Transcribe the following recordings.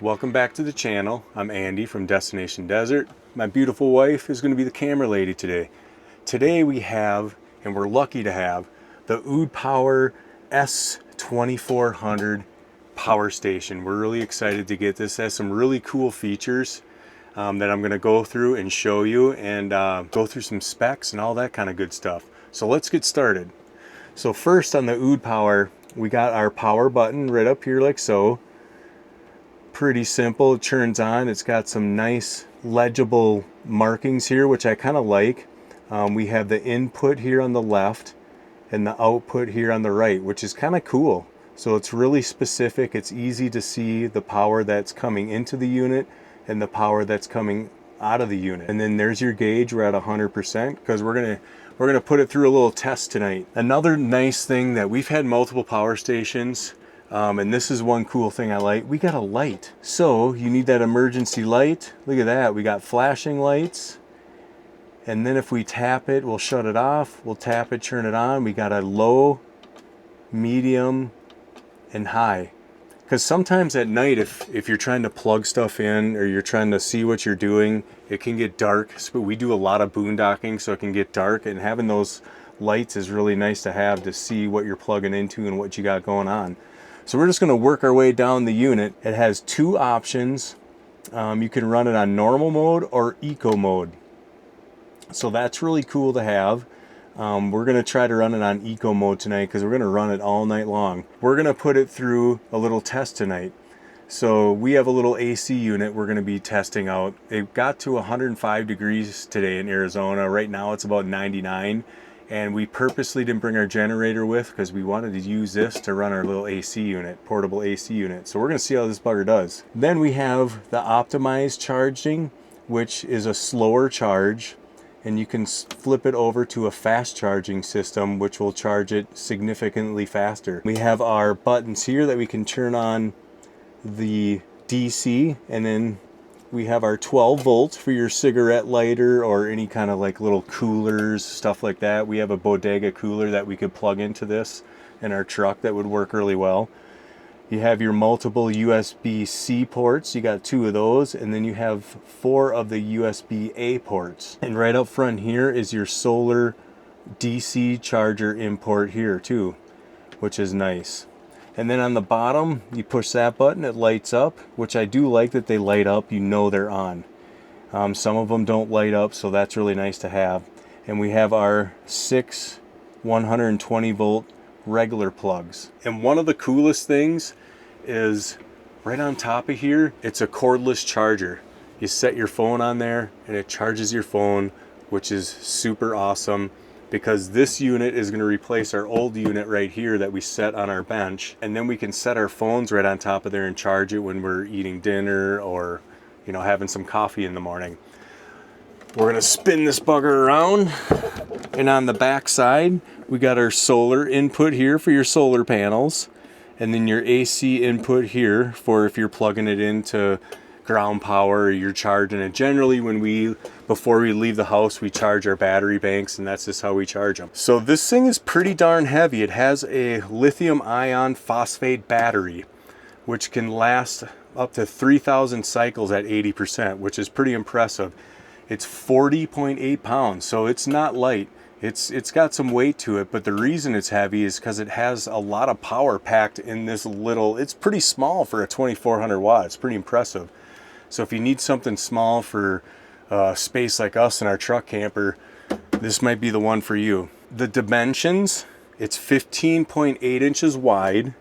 Welcome back to the channel. I'm Andy from Destination Desert. My beautiful wife is going to be the camera lady today. Today we have, and we're lucky to have, the UDPOWER S2400 Power Station. We're really excited to get this. It has some really cool features that I'm going to go through and show you, and go through some specs and all that kind of good stuff. So let's get started. So first, on the UDPOWER, we got our power button right up here like so. Pretty simple. It turns on. It's got some nice legible markings here, which I kind of like. We have the input here on the left and the output here on the right, which is kind of cool. So it's really specific. It's easy to see the power that's coming into the unit and the power that's coming out of the unit. And then there's your gauge. We're at 100% because we're gonna put it through a little test tonight. Another nice thing that we've had multiple power stations, and this is one cool thing I like. We got a light. So you need that emergency light. Look at that. We got flashing lights. And then if we tap it, we'll shut it off. We'll tap it, turn it on. We got a low, medium, and high. Because sometimes at night, if you're trying to plug stuff in or you're trying to see what you're doing, it can get dark. But we do a lot of boondocking, so it can get dark. And having those lights is really nice to have to see what you're plugging into and what you got going on. So we're just going to work our way down the unit. It has two options. You can run it on normal mode or eco mode. So that's really cool to have. We're going to try to run it on eco mode tonight because we're going to run it all night long. We're going to put it through a little test tonight. So we have a little AC unit we're going to be testing out. It got to 105 degrees today in Arizona. Right now it's about 99. And we purposely didn't bring our generator with because we wanted to use this to run our little AC unit, portable AC unit. So we're going to see how this bugger does. Then we have the optimized charging, which is a slower charge. And you can flip it over to a fast charging system, which will charge it significantly faster. We have our buttons here that we can turn on the DC, and then we have our 12 volts for your cigarette lighter or any kind of like little coolers, stuff like that. We have a bodega cooler that we could plug into this in our truck that would work really well. You have your multiple USB-C ports. You got 2 of those, and then you have 4 of the USB-A ports. And right up front here is your solar DC charger import here too, which is nice. And then on the bottom, you push that button, it lights up, which I do like that they light up. You know they're on. Some of them don't light up, so that's really nice to have. And we have our 6 120 volt regular plugs. And one of the coolest things is right on top of here, it's a cordless charger. You set your phone on there and it charges your phone, which is super awesome because this unit is going to replace our old unit right here that we set on our bench. And then we can set our phones right on top of there and charge it when we're eating dinner or, you know, having some coffee in the morning. We're going to spin this bugger around, and on the back side we got our solar input here for your solar panels, and then your AC input here for if you're plugging it into ground power or you're charging it. Generally before we leave the house, we charge our battery banks, and that's just how we charge them. So this thing is pretty darn heavy. It has a lithium ion phosphate battery which can last up to 3,000 cycles at 80%, which is pretty impressive. It's 40.8 pounds, so it's not light. It's got some weight to it, but the reason it's heavy is because it has a lot of power packed in this little, it's pretty small for a 2400 watt. It's pretty impressive. So if you need something small for space like us in our truck camper, this might be the one for you. The dimensions, it's 15.8 inches wide,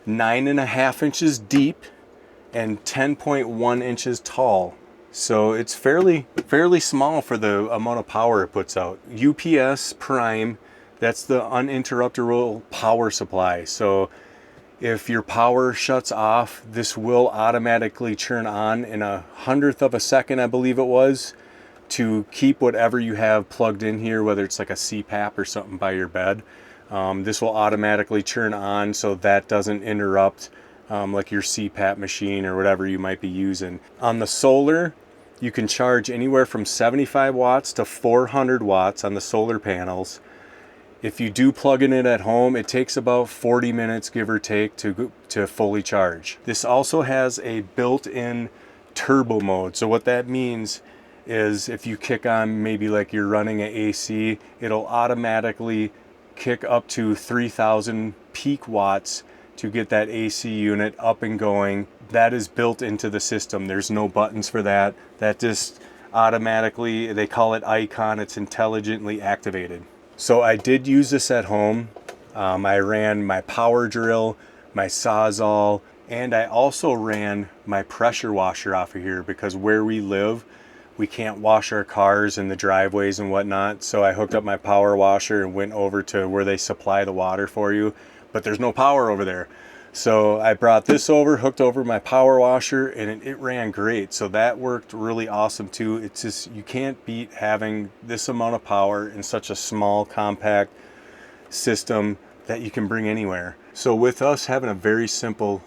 9.5 inches deep, and 10.1 inches tall. So it's fairly small for the amount of power it puts out. UPS Prime, that's the uninterruptible power supply. So if your power shuts off, this will automatically turn on in 1/100th of a second, I believe it was, to keep whatever you have plugged in here, whether it's like a CPAP or something by your bed. This will automatically turn on so that doesn't interrupt like your CPAP machine or whatever you might be using. On the solar, you can charge anywhere from 75 watts to 400 watts on the solar panels. If you do plug in it at home, it takes about 40 minutes, give or take, to fully charge. This also has a built-in turbo mode. So what that means is if you kick on, maybe like you're running an AC, it'll automatically kick up to 3,000 peak watts to get that AC unit up and going. That is built into the system. There's no buttons for that. That just automatically, they call it Icon, it's intelligently activated. So I did use this at home. I ran my power drill, my Sawzall, and I also ran my pressure washer off of here because where we live, we can't wash our cars in the driveways and whatnot. So I hooked up my power washer and went over to where they supply the water for you, but there's no power over there. So I brought this over, hooked over my power washer, and it ran great. So that worked really awesome too. It's just, you can't beat having this amount of power in such a small, compact system that you can bring anywhere. So with us having a very simple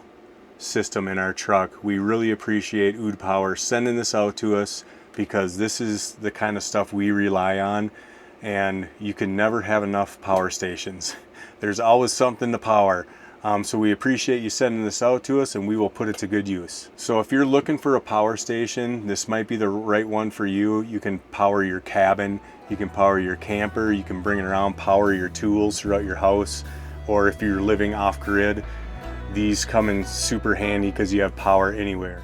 system in our truck, we really appreciate UDPOWER sending this out to us, because this is the kind of stuff we rely on, and you can never have enough power stations. There's always something to power. So we appreciate you sending this out to us, and we will put it to good use. So if you're looking for a power station, this might be the right one for you. You can power your cabin, you can power your camper, you can bring it around, power your tools throughout your house, or if you're living off grid, these come in super handy because you have power anywhere.